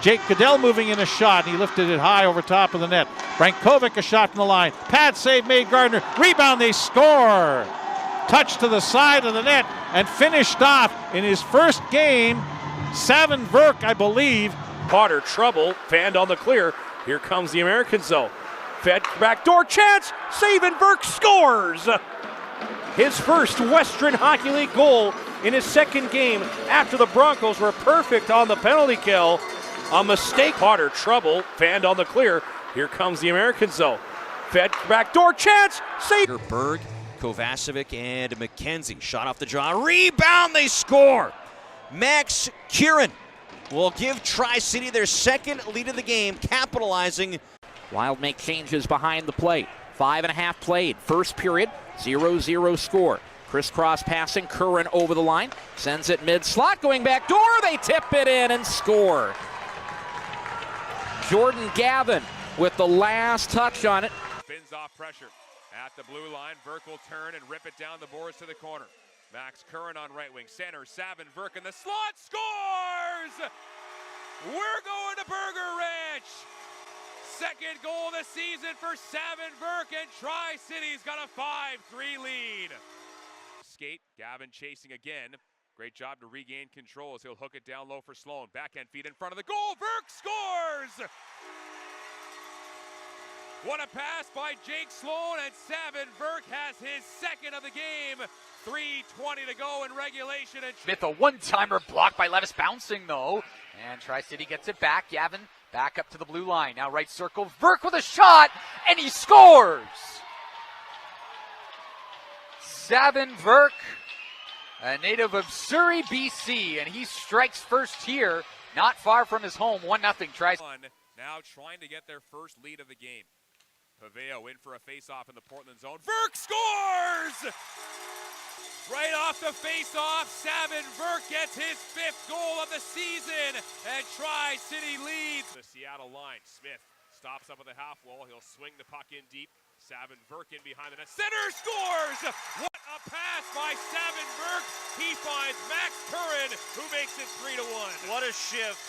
Jake Goodell moving in a shot. He lifted it high over top of the net. Brankovic a shot from the line. Pad save made Gardner. Rebound, they score. Touch to the side of the net and finished off in his first game. Savin Virk, I believe. Potter, trouble, fanned on the clear. Here comes the Americans though. Fed backdoor chance. Savin Virk scores. His first Western Hockey League goal in his second game after the Broncos were perfect on the penalty kill. A mistake. Potter, trouble, fanned on the clear. Here comes the Americans though. Fed backdoor chance. Berg, Kovacevic, and McKenzie. Shot off the draw. Rebound, they score. Max Kieran will give Tri-City their second lead of the game, capitalizing. Wild make changes behind the plate. 5.5 played. First period, 0-0 score. Crisscross passing, Curran over the line. Sends it mid-slot, going back door. They tip it in and score. Jordan Gavin with the last touch on it. Spins off pressure at the blue line. Virk will turn and rip it down the boards to the corner. Max Curran on right wing center. Savin Virk in the slot, scores! We're going to Burger Ranch. Second goal of the season for Savin Virk, and Tri-City's got a 5-3 lead. Skate, Gavin chasing again. Great job to regain control as he'll hook it down low for Sloan. Backhand feed in front of the goal. Virk scores! What a pass by Jake Sloan, and Savin Virk has his second of the game. 3:20 to go in regulation. And Smith, a one-timer blocked by Levis, bouncing though. And Tri-City gets it back. Gavin back up to the blue line. Now right circle. Virk with a shot, and he scores! Savin Virk, a native of Surrey, BC, and he strikes first here, not far from his home. 1-0 Tri-City. Now trying to get their first lead of the game. Paveo in for a face-off in the Portland zone. Virk scores! Right off the face-off, Savin Virk gets his 5th goal of the season, and Tri-City leads. The Seattle line, Smith stops up at the half wall. He'll swing the puck in deep. Savin Virk in behind the net. Center scores! What a pass by Savin Virk. He finds Max Curran, who makes it 3-1. What a shift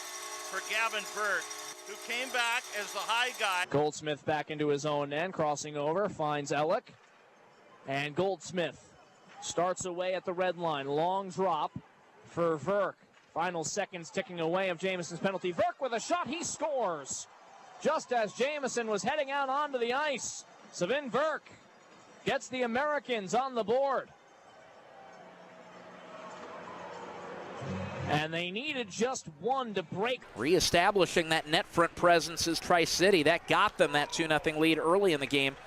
for Gavin Virk, who came back as the high guy. Goldsmith back into his own end, crossing over, finds Ellick. And Goldsmith starts away at the red line. Long drop for Virk. Final seconds ticking away of Jameson's penalty. Virk with a shot, he scores! Just as Jameson was heading out onto the ice, Savin Virk gets the Americans on the board. And they needed just one to break. Reestablishing that net front presence is Tri-City. That got them that 2-0 lead early in the game.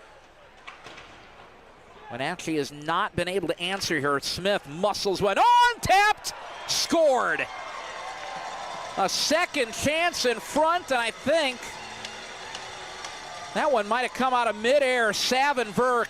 But actually has not been able to answer here. Smith muscles one on, tapped, scored. A second chance in front, and I think that one might have come out of midair. Savin Virk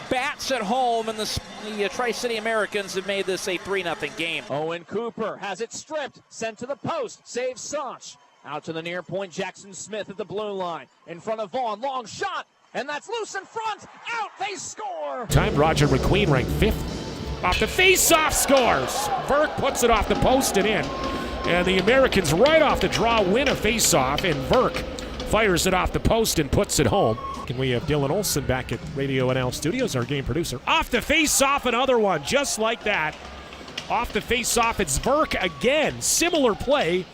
bats at home, and the Tri-City Americans have made this a 3-0 game. Owen Cooper has it stripped, sent to the post, saves Sanch. Out to the near point, Jackson Smith at the blue line. In front of Vaughn, long shot, and that's loose in front. Out, they score! Time Roger McQueen ranked 5th. Off the face-off scores. Virk puts it off the post and in. And the Americans right off the draw win a face-off, and Virk fires it off the post and puts it home. And we have Dylan Olson back at Radio NL Studios, our game producer. Off the face-off, another one, just like that. Off the face-off, it's Virk again. Similar play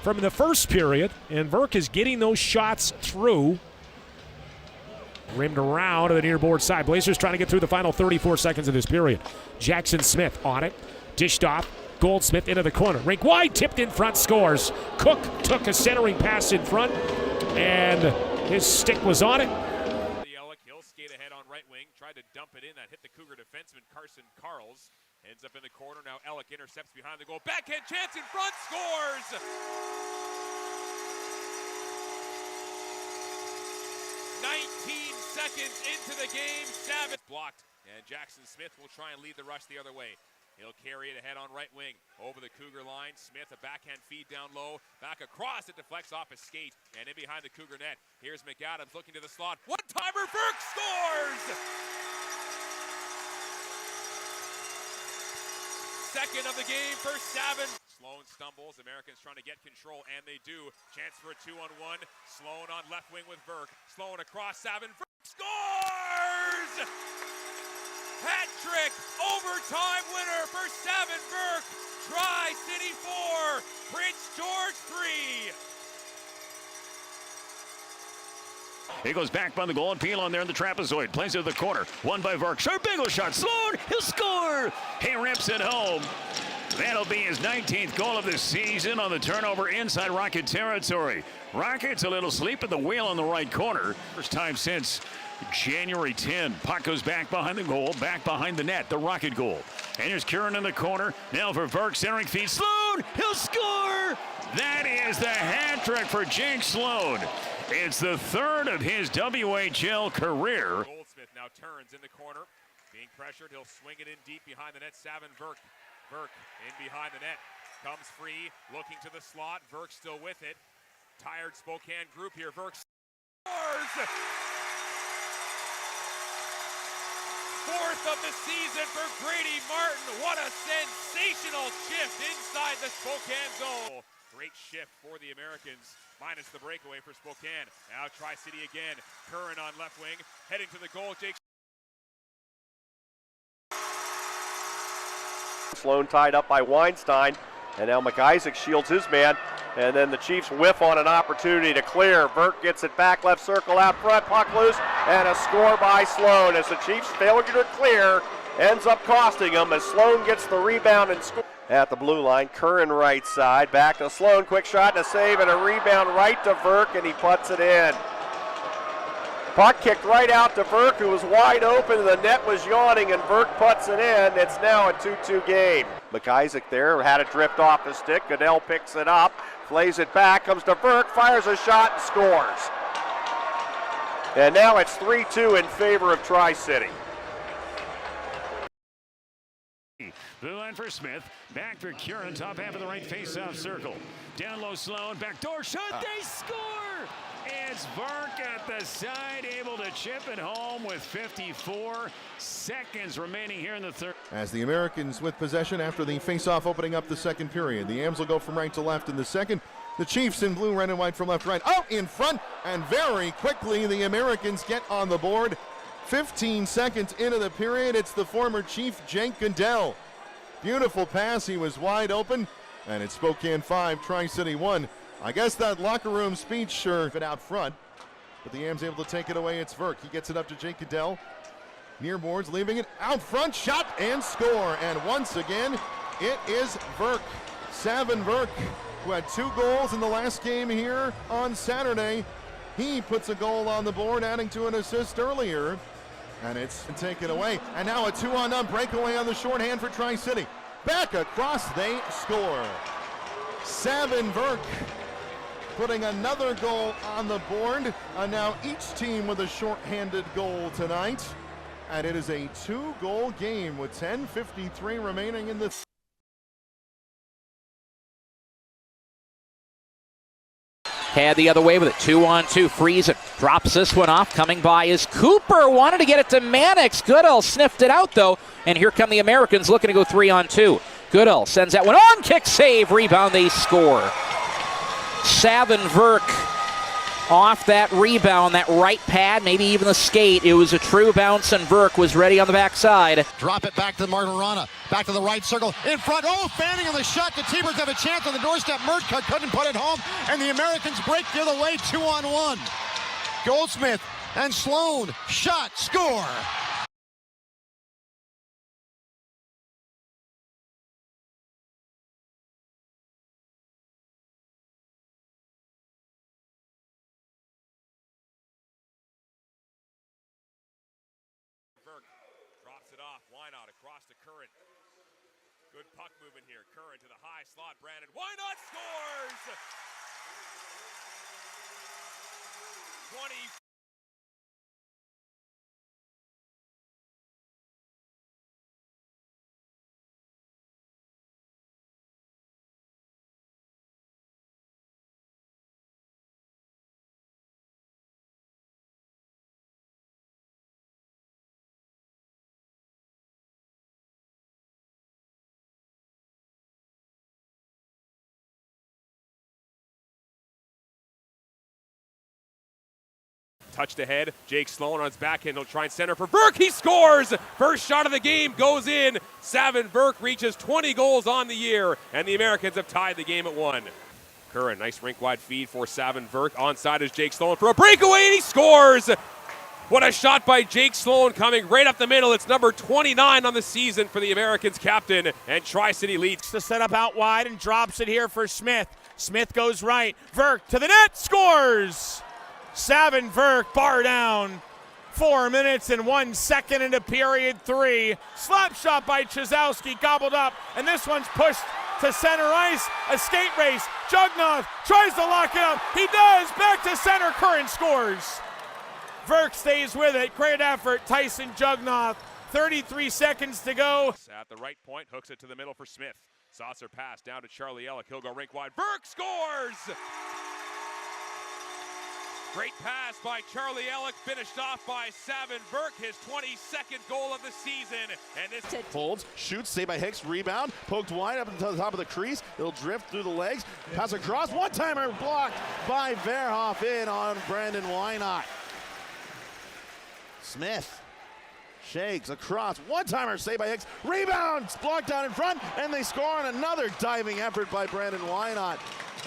from the first period, and Virk is getting those shots through. Rimmed around to the near board side. Blazers trying to get through the final 34 seconds of this period. Jackson Smith on it, dished off. Goldsmith into the corner. Rink wide, tipped in front, scores. Cook took a centering pass in front, and his stick was on it. He'll skate ahead on right wing, tried to dump it in. That hit the Cougar defenseman Carson Carls. Ends up in the corner. Now Ellick intercepts behind the goal. Backhand chance in front, scores! 19 seconds into the game, Savin blocked, and Jackson Smith will try and lead the rush the other way. He'll carry it ahead on right wing, over the Cougar line. Smith, a backhand feed down low, back across, it deflects off his skate, and in behind the Cougar net. Here's McAdams looking to the slot. One-timer, Virk scores! Second of the game for Savin. Sloan stumbles. Americans trying to get control, and they do. Chance for a 2-on-1. Sloan on left wing with Virk. Sloan across. Savin Virk scores! Hat trick, overtime winner for Savin Virk. Tri-City 4, Prince George 3. He goes back by the goal, and Peel on there in the trapezoid. Plays it to the corner. Won by Virk. Sharp angle shot. Sloan, he'll score. He rips it home. That'll be his 19th goal of the season on the turnover inside Rocket territory. Rockets a little sleep at the wheel on the right corner. First time since January 10. Puck goes back behind the goal, back behind the net. The Rocket goal. And here's Curran in the corner. Now for Virk, centering feed. Sloan, he'll score. That is the hat trick for Jake Sloan. It's the third of his WHL career. Goldsmith now turns in the corner. Being pressured, he'll swing it in deep behind the net. Savin Virk. Virk in behind the net. Comes free, looking to the slot. Virk still with it. Tired Spokane group here. Virk scores! Fourth of the season for Grady Martin. What a sensational shift inside the Spokane zone. Great shift for the Americans, minus the breakaway for Spokane. Now Tri-City again. Curran on left wing, heading to the goal. Jake Sloan tied up by Weinstein, and now McIsaac shields his man, and then the Chiefs whiff on an opportunity to clear. Virk gets it back, left circle out front, puck loose, and a score by Sloan as the Chiefs' failure to clear ends up costing them as Sloan gets the rebound and scores. At the blue line, Curran right side, back to Sloan, quick shot and a save and a rebound right to Virk, and he puts it in. Puck kicked right out to Virk, who was wide open, the net was yawning, and Virk puts it in. It's now a 2-2 game. McIsaac there, had it drift off the stick, Goodell picks it up, plays it back, comes to Virk, fires a shot and scores. And now it's 3-2 in favor of Tri-City. Blue line for Smith. Back for Curran. Top half of the right face-off circle. Down low Sloan. Backdoor shot. They score! It's Virk at the side, able to chip it home with 54 seconds remaining here in the third. As the Americans with possession after the face-off opening up the second period. The Ams will go from right to left in the second. The Chiefs in blue, red and white from left to right. Oh, in front, and very quickly the Americans get on the board. 15 seconds into the period, it's the former Chief Jake Goodell. Beautiful pass, he was wide open, and it's Spokane 5, Tri-City 1. I guess that locker room speech sure been out front, but the Ams able to take it away. It's Virk. He gets it up to Jake Goodell. Near boards, leaving it out front, shot and score. And once again, it is Virk. Savin Virk, who had 2 goals in the last game here on Saturday. He puts a goal on the board, adding to an assist earlier. And it's taken away. And now a 2-on-1 breakaway on the shorthand for Tri-City. Back across, they score. Savin Virk putting another goal on the board. And now each team with a shorthanded goal tonight. And it is a 2-goal game with 10:53 remaining in the Had the other way with it. 2-on-2. Friesen drops this one off. Coming by is Cooper. Wanted to get it to Mannix. Goodell sniffed it out, though. And here come the Americans looking to go 3-on-2. Goodell sends that one on. Kick save. Rebound. They score. Savin Virk off that rebound, that right pad, maybe even the skate. It was a true bounce, and Virk was ready on the backside. Drop it back to Martirana. Back to the right circle. In front. Oh, fanning on the shot. The T-Birds have a chance on the doorstep. Merchcut couldn't put it home, and the Americans break the other way 2-on-1. Goldsmith and Sloan. Shot. Score. drops it off. Why not? Across to Curran. Good puck movement here. Curran to the high slot. Brandon. Why not scores? 20. touched ahead. Jake Sloan on his backhand. He'll try and center for Virk. He scores! First shot of the game goes in. Savin Virk reaches 20 goals on the year, and the Americans have tied the game at 1. Curran, nice rink-wide feed for Savin Virk. Onside is Jake Sloan for a breakaway, and he scores! What a shot by Jake Sloan coming right up the middle. It's number 29 on the season for the Americans captain, and Tri-City leads. The setup out wide and drops it here for Smith. Smith goes right. Virk to the net, scores! Savin Virk, bar down. 4 minutes and 1 second into period 3. Slap shot by Chizowski, gobbled up, and this one's pushed to center ice. A skate race. Jugnoth tries to lock it up. He does. Back to center. Curran scores. Virk stays with it. Great effort. Tyson Jugnoth. 33 seconds to go. At the right point, hooks it to the middle for Smith. Saucer pass down to Charlie Ellick. He'll go rink wide. Virk scores! Great pass by Charlie Ellick, finished off by Savin Virk, his 22nd goal of the season. And this holds, shoots, saved by Hicks, rebound, poked wide up to the top of the crease. It'll drift through the legs, pass across, one-timer blocked by Verhoff in on Brandon Wynot. Smith shakes across, one-timer saved by Hicks, rebounds, blocked down in front, and they score on another diving effort by Brandon Wynot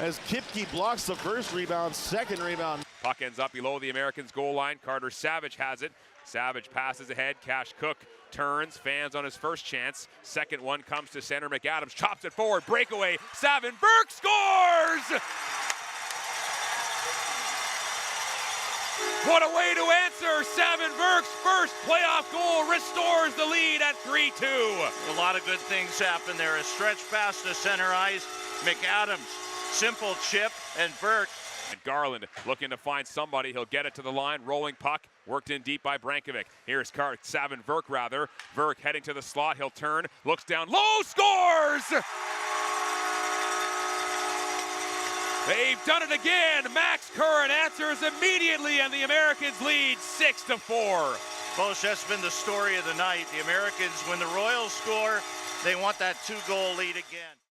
as Kipke blocks the first rebound, second rebound. Puck ends up below the Americans' goal line. Carter Savage has it. Savage passes ahead. Cash Cook turns, fans on his first chance. Second one comes to center. McAdams chops it forward. Breakaway. Savin Virk scores! What a way to answer. Savin Virk's first playoff goal restores the lead at 3-2. A lot of good things happen there. A stretch pass to center ice. McAdams, simple chip, and Virk. And Garland looking to find somebody. He'll get it to the line. Rolling puck. Worked in deep by Brankovic. Here's Savin Virk rather. Virk heading to the slot. He'll turn. Looks down low. Scores! They've done it again. Max Curran answers immediately, and the Americans lead 6-4. Folks, that's been the story of the night. The Americans, when the Royals score, they want that 2-goal lead again.